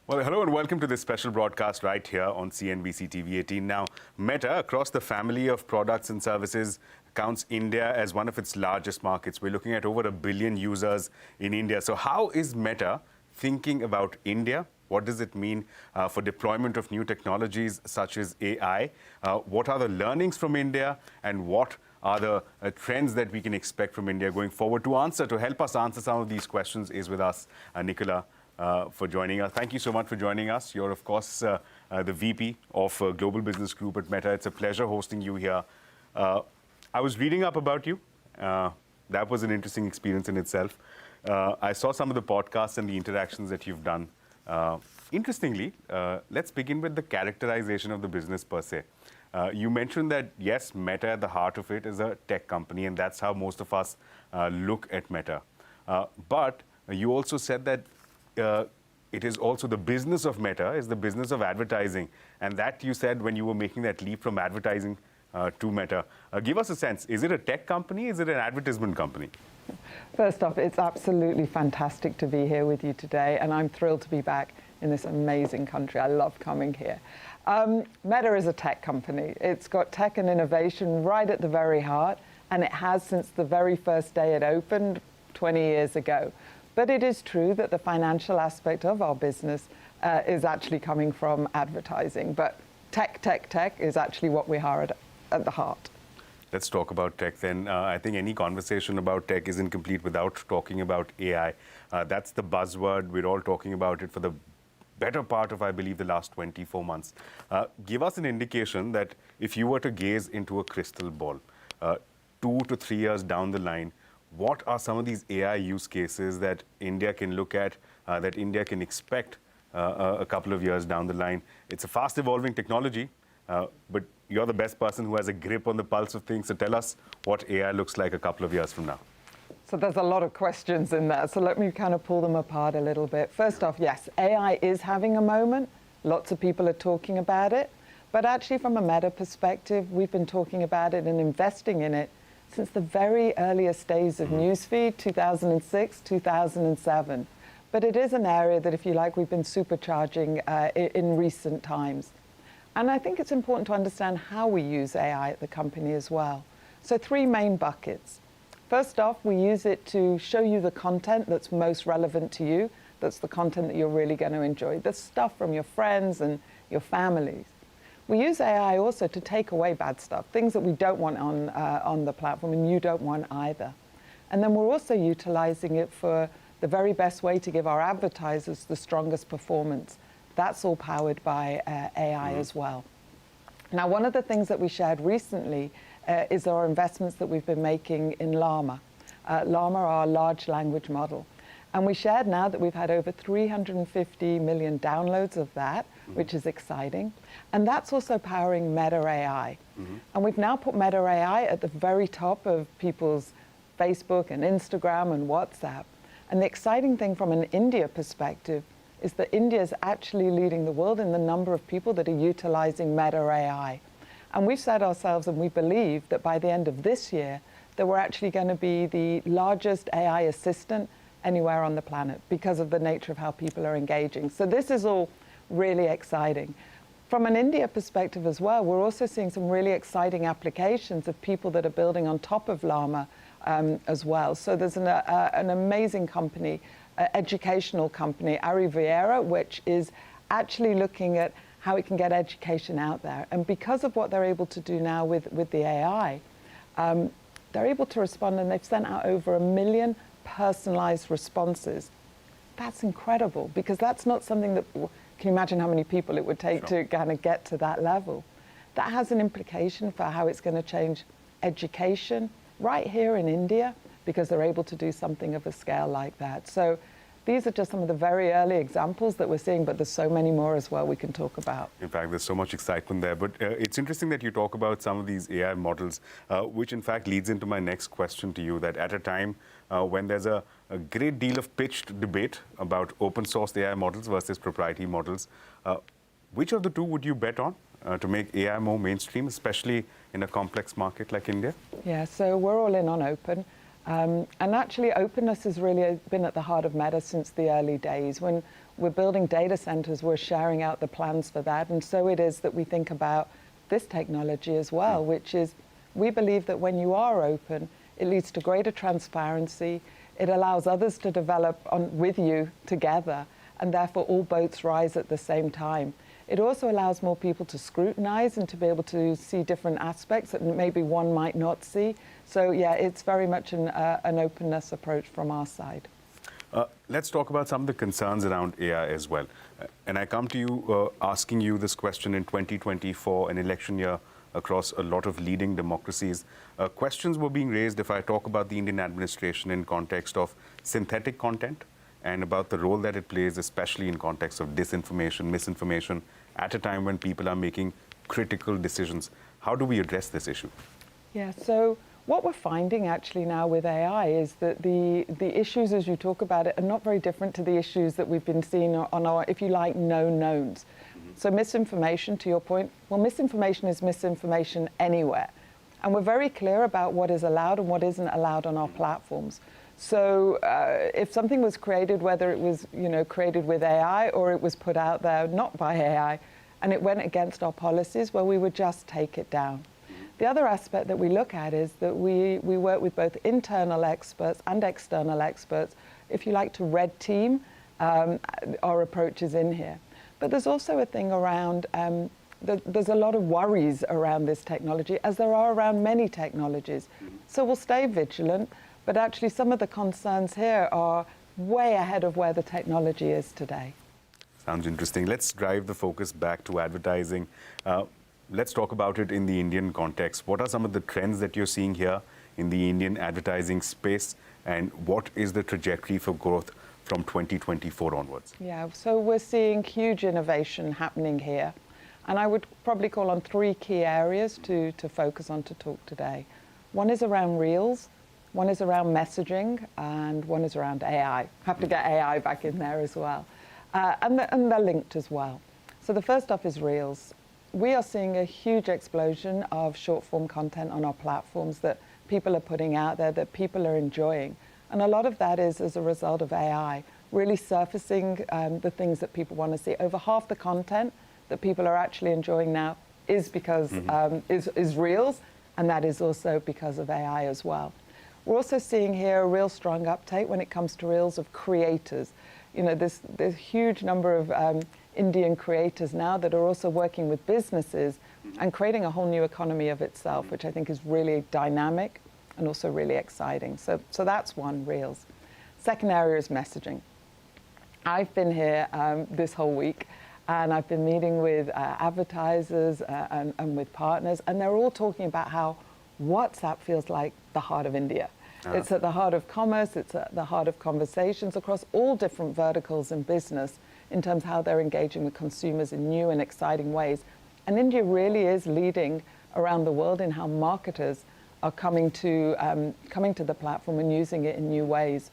Well, hello and welcome to this special broadcast right here on CNBC-TV18. Now, Meta, across the family of products and services, counts India as one of its largest markets. We're looking at over 1 billion users in India. So how is Meta thinking about India? What does it mean for deployment of new technologies such as AI? What are the learnings from India, and what are the trends that we can expect from India going forward? To help us answer some of these questions is with us Nicola for joining us. Thank you so much for joining us. You're, of course, the VP of Global Business Group at Meta. It's a pleasure hosting you here. I was reading up about you. That was an interesting experience in itself. I saw some of the podcasts and the interactions that you've done. Interestingly, let's begin with the characterization of the business per se. You mentioned that, yes, Meta at the heart of it is a tech company, and that's how most of us look at Meta. But you also said that it is also the business of Meta is the business of advertising. And that you said when you were making that leap from advertising to Meta. Give us a sense. Is it a tech company? Is it an advertisement company? First off, it's absolutely fantastic to be here with you today. And I'm thrilled to be back in this amazing country. I love coming here. Meta is a tech company. It's got tech and innovation right at the very heart. And it has since the very first day it opened 20 years ago. But it is true that the financial aspect of our business is actually coming from advertising. But tech is actually what we are at the heart. Let's talk about tech then. I think any conversation about tech isn't complete without talking about AI. That's the buzzword. We're all talking about it for the better part of, I believe, the last 24 months. Give us an indication that if you were to gaze into a crystal ball, 2 to 3 years down the line, what are some of these AI use cases that India can look at, that India can expect a couple of years down the line? It's a fast evolving technology, but you're the best person who has a grip on the pulse of things. So tell us what AI looks like a couple of years from now. So there's a lot of questions in there. So let me kind of pull them apart a little bit. First off, yes, AI is having a moment. Lots of people are talking about it. But actually, from a Meta perspective, we've been talking about it and investing in it since the very earliest days of Newsfeed, 2006, 2007. But it is an area that, if you like, we've been supercharging in recent times. And I think it's important to understand how we use AI at the company as well. So 3 main buckets. First off, we use it to show you the content that's most relevant to you. That's the content that you're really going to enjoy. The stuff from your friends and your families. We use AI also to take away bad stuff, things that we don't want on the platform and you don't want either. And then we're also utilizing it for the very best way to give our advertisers the strongest performance. That's all powered by AI as well. Now, one of the things that we shared recently is our investments that we've been making in Llama. Llama, our large language model. And we shared now that we've had over 350 million downloads of that, which is exciting. And that's also powering Meta AI. And we've now put Meta AI at the very top of people's Facebook and Instagram and WhatsApp. And the exciting thing from an India perspective is that India is actually leading the world in the number of people that are utilizing Meta AI. And we've said ourselves, and we believe that by the end of this year, that we're actually going to be the largest AI assistant anywhere on the planet because of the nature of how people are engaging. So this is all really exciting. From an India perspective as well, we're also seeing some really exciting applications of people that are building on top of Llama as well. So there's an amazing company, educational company, Ari Vieira, which is actually looking at how it can get education out there. And because of what they're able to do now with the AI, they're able to respond, and they've sent out over 1 million personalized responses. That's incredible, because that's not something that, can you imagine how many people it would take to kind of get to that level? That has an implication for how it's going to change education right here in India, because they're able to do something of a scale like that. So these are just some of the very early examples that we're seeing, but there's so many more as well we can talk about. In fact, there's so much excitement there. But it's interesting that you talk about some of these AI models, which in fact leads into my next question to you, that at a time when there's a great deal of pitched debate about open source AI models versus proprietary models, which of the two would you bet on to make AI more mainstream, especially in a complex market like India? Yeah, so we're all in on open. And actually, openness has really been at the heart of Meta since the early days. When we're building data centers, we're sharing out the plans for that. And so it is that we think about this technology as well, which is we believe that when you are open, it leads to greater transparency. It allows others to develop with you together, and therefore all boats rise at the same time. It also allows more people to scrutinize and to be able to see different aspects that maybe one might not see. So yeah, it's very much an openness approach from our side. Let's talk about some of the concerns around AI as well. And I come to you asking you this question in 2024, an election year across a lot of leading democracies. Questions were being raised, if I talk about the Indian administration in context of synthetic content and about the role that it plays, especially in context of disinformation, misinformation, at a time when people are making critical decisions. How do we address this issue? Yeah, so what we're finding actually now with AI is that the issues, as you talk about it, are not very different to the issues that we've been seeing on our, if you like, known knowns. So misinformation, to your point, well, misinformation is misinformation anywhere. And we're very clear about what is allowed and what isn't allowed on our platforms. So if something was created, whether it was created with AI or it was put out there not by AI, and it went against our policies, well, we would just take it down. The other aspect that we look at is that we work with both internal experts and external experts, if you like, to red team our approaches in here. But there's also a thing around, there's a lot of worries around this technology, as there are around many technologies. So we'll stay vigilant, but actually some of the concerns here are way ahead of where the technology is today. Sounds interesting. Let's drive the focus back to advertising. Let's talk about it in the Indian context. What are some of the trends that you're seeing here in the Indian advertising space, and what is the trajectory for growth from 2024 onwards? Yeah, so we're seeing huge innovation happening here. And I would probably call on three key areas to focus on to talk today. One is around Reels, one is around messaging, and one is around AI. Have to get AI back in there as well. And they're linked as well. So the first off is Reels. We are seeing a huge explosion of short-form content on our platforms that people are putting out there, that people are enjoying. And a lot of that is as a result of AI, really surfacing the things that people want to see. Over half the content that people are actually enjoying now is because is Reels, and that is also because of AI as well. We're also seeing here a real strong uptake when it comes to Reels of creators. You know, there's a huge number of Indian creators now that are also working with businesses and creating a whole new economy of itself, which I think is really dynamic and also really exciting. So that's one, Reels. Second area is messaging. I've been here this whole week, and I've been meeting with advertisers and with partners, and they're all talking about how WhatsApp feels like the heart of India. It's at the heart of commerce, it's at the heart of conversations across all different verticals in business in terms of how they're engaging with consumers in new and exciting ways. And India really is leading around the world in how marketers are coming to the platform and using it in new ways.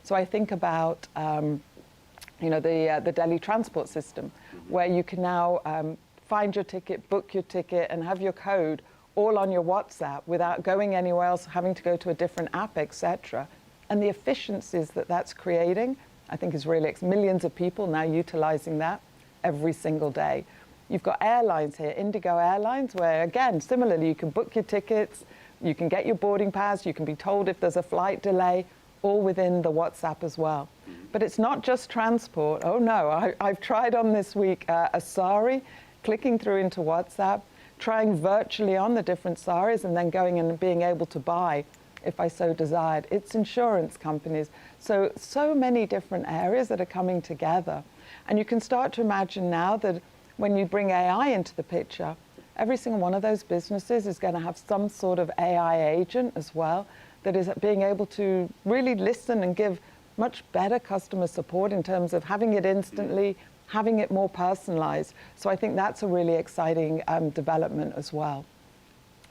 So I think about the Delhi transport system, where you can now find your ticket, book your ticket, and have your code all on your WhatsApp without going anywhere else, having to go to a different app, etc. And the efficiencies that that's creating, I think is really, millions of people now utilizing that every single day. You've got airlines here, Indigo Airlines, where again, similarly, you can book your tickets, you can get your boarding pass, you can be told if there's a flight delay, all within the WhatsApp as well. But it's not just transport. Oh no, I've tried on this week a sari, clicking through into WhatsApp, trying virtually on the different saris and then going and being able to buy if I so desired. It's insurance companies. So many different areas that are coming together. And you can start to imagine now that when you bring AI into the picture, every single one of those businesses is going to have some sort of AI agent as well that is being able to really listen and give much better customer support in terms of having it instantly, having it more personalized. So I think that's a really exciting development as well.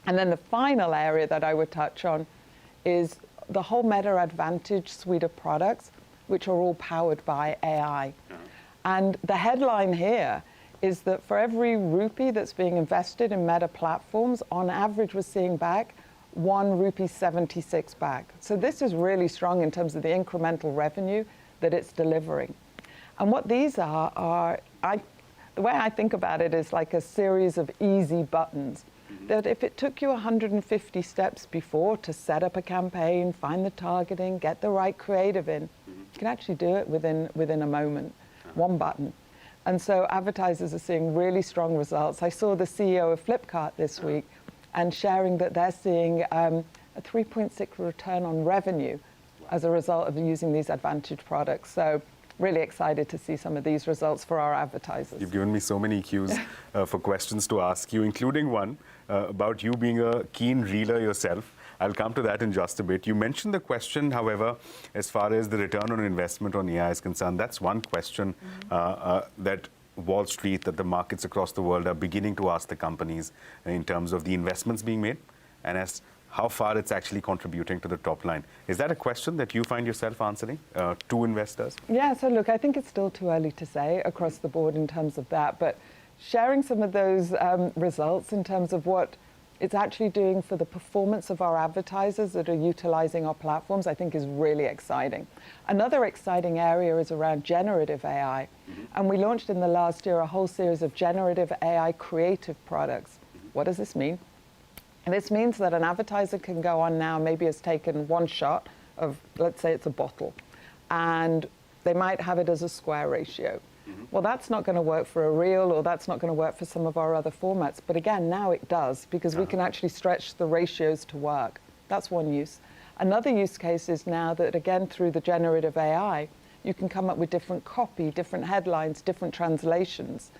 And then the final area that I would touch on is the whole Meta Advantage suite of products, which are all powered by AI. And the headline here is that for every rupee that's being invested in Meta platforms, on average, we're seeing back ₹1.76 back. So this is really strong in terms of the incremental revenue that it's delivering. And what these are the way I think about it is like a series of easy buttons. That if it took you 150 steps before to set up a campaign, find the targeting, get the right creative in, you can actually do it within a moment, one button. And so advertisers are seeing really strong results. I saw the CEO of Flipkart this week and sharing that they're seeing a 3.6 return on revenue as a result of using these Advantage products. So really excited to see some of these results for our advertisers. You've given me so many cues for questions to ask you, including one about you being a keen reeler yourself. I'll come to that in just a bit. You mentioned the question, however, as far as the return on investment on AI is concerned. That's one question that Wall Street, that the markets across the world are beginning to ask the companies in terms of the investments being made and as how far it's actually contributing to the top line. Is that a question that you find yourself answering to investors? Yeah, so look, I think it's still too early to say across the board in terms of that, but sharing some of those results in terms of what it's actually doing for the performance of our advertisers that are utilizing our platforms, I think is really exciting. Another exciting area is around generative AI. And we launched in the last year a whole series of generative AI creative products. What does this mean? And this means that an advertiser can go on now, maybe has taken one shot of, let's say it's a bottle, and they might have it as a square ratio. Well, that's not going to work for a reel, or that's not going to work for some of our other formats. But again, now it does, because we can actually stretch the ratios to work. That's one use. Another use case is now that, again, through the generative AI, you can come up with different copy, different headlines, different translations.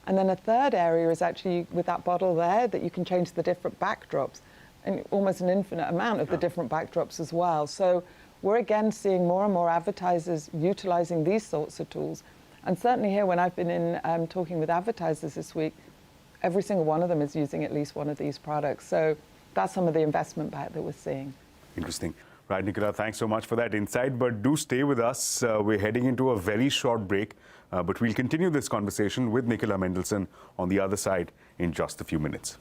And then a third area is actually with that bottle there that you can change the different backdrops, and almost an infinite amount of the different backdrops as well. So we're again seeing more and more advertisers utilizing these sorts of tools. And certainly here, when I've been in talking with advertisers this week, every single one of them is using at least one of these products. So that's some of the investment back that we're seeing. Interesting. Right, Nicola, thanks so much for that insight. But do stay with us. We're heading into a very short break. But we'll continue this conversation with Nicola Mendelsohn on the other side in just a few minutes.